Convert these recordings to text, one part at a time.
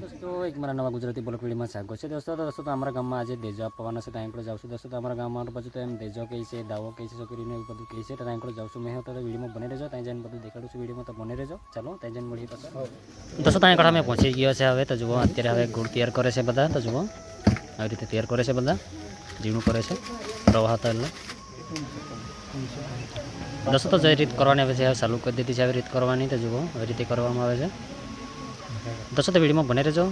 दोस्तों एक मारा नवा गुजराती ब्लॉग वीडियो में स्वागत है। दोस्तों तो अमरा गाम में आज देजो आपवाना से टाइम को जाऊँ। दोस्तों तो अमरा गाम में बाजू तो एम देजो कही से दावो कही से छोकरी ने बधु कही से टाइम को जाऊँ मैं होता तो वीडियो में बने रहो तई जन बधु देखाड़ू वीडियो में तो बने रहो। चलो तई जन मળી पास दोस्तों तई कड़ा में पहुंची गयो है हवे तो जुओ अत्यारे हवे गुड़ तैयार करे छे बधा तो जुओ आ रीते तैयार करे छे बधा जीवणुं करे छे प्रवाह था એટલે दोस्तों तो जे रीत करवानी आवे छे चालू कर दीधी छे આવી રીત કરવાની तो जुओ આવી રીતે કરવામાં આવે છે। दोस्तों तो वीडियो में बने रहो।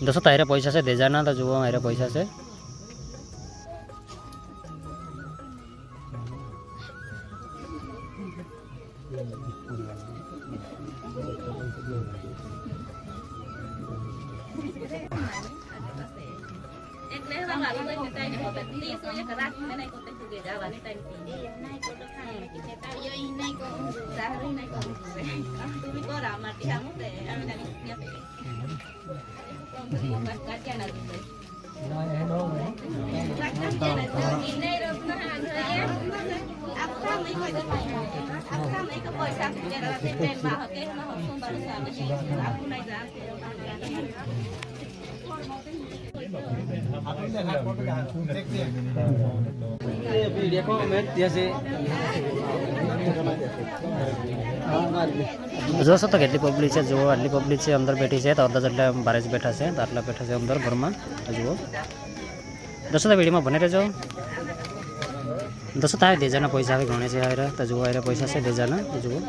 दोस्तों तारे पैसा से दे जाना तो जुओ मेरे पैसा से दोस्तों तो કેટલી પબ્લિક છે જુઓ આટલી પબ્લિક છે અંદર બેઠી છે તો અડધા જેટલા બહાર જ બેઠા છે તો આટલા બેઠા છે અંદર ઘરમાં જુઓ। दोस्तों तो वीडियो में बने रहो। दोस्तों तारे दे जाना पैसा आवे गणे से आए तो जुओ आए पैसा से दे जाना तो जुओ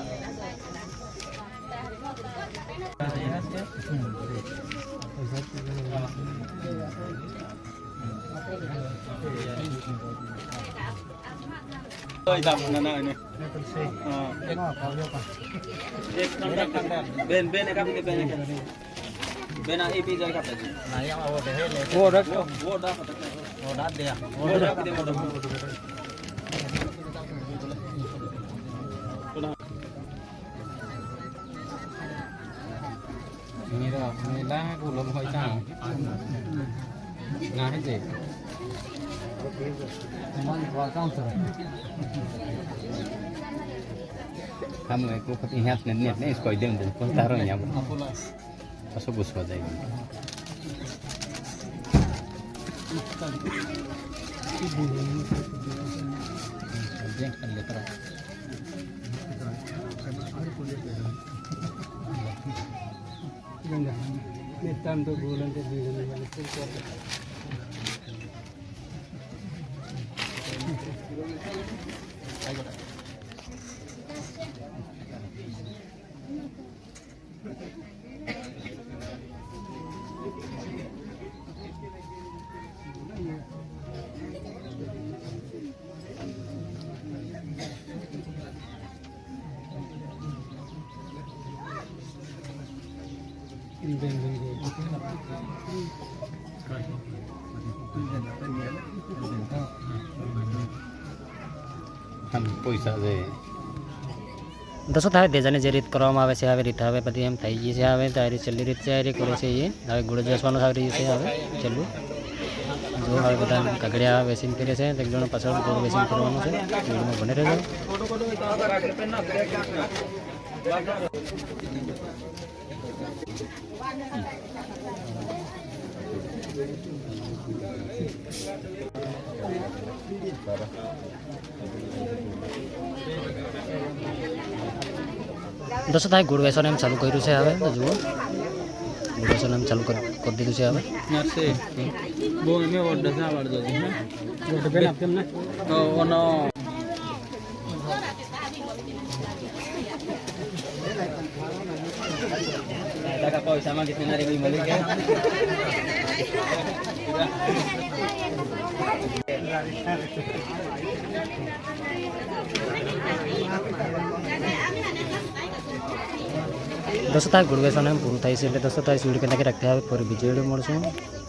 बेना ए पी जाए खाता जी ना या वो रख वो डाल दे वो रख दे मेरा मेला को लम होई ता ना है जे मन को काम से हम को पति हाथ ने नेट ने इसको देम दे को तारो यहां असो गुस्सा जाएगी तो बोलन तो પૈસા છે દોસ્તો હવે દેજાને જે રીત કરવામાં આવે છે હવે રીત હવે બધી એમ થઈ ગઈ છે હવે તો આ રીત છેલ્લી રીત છે આ રીત કરે છે એ હવે ગુડ જસવાનું આવી રહ્યું છે હવે છેલ્લું જો હવે બધા કાગડિયા વેસિંગ કરે છે એક જણ પાછળ ગુડ વેસિંગ કરવાનું છે વિડીયોમાં બને રહેજો દોસ્તો થાય ગુડ વેસન એમ ચાલુ કર્યું છે હવે તો જુઓ ગુડ વેસન એમ ચાલુ કરી દીધું છે હવે નરસે બહુ મે ઓર્ડર સા વાળજો છે ઓર્ડર પેલા આપતે ને ઓનો દાદા પૈસા માં કિતને નારી મળી ગયા દોસ્તો થાય ગુડ વેસન એમ પૂરું થાય છે એટલે દોસ્તો થાય વિડીયો કે રાખતે હવે ફરી બીજી વિડીયો મળશું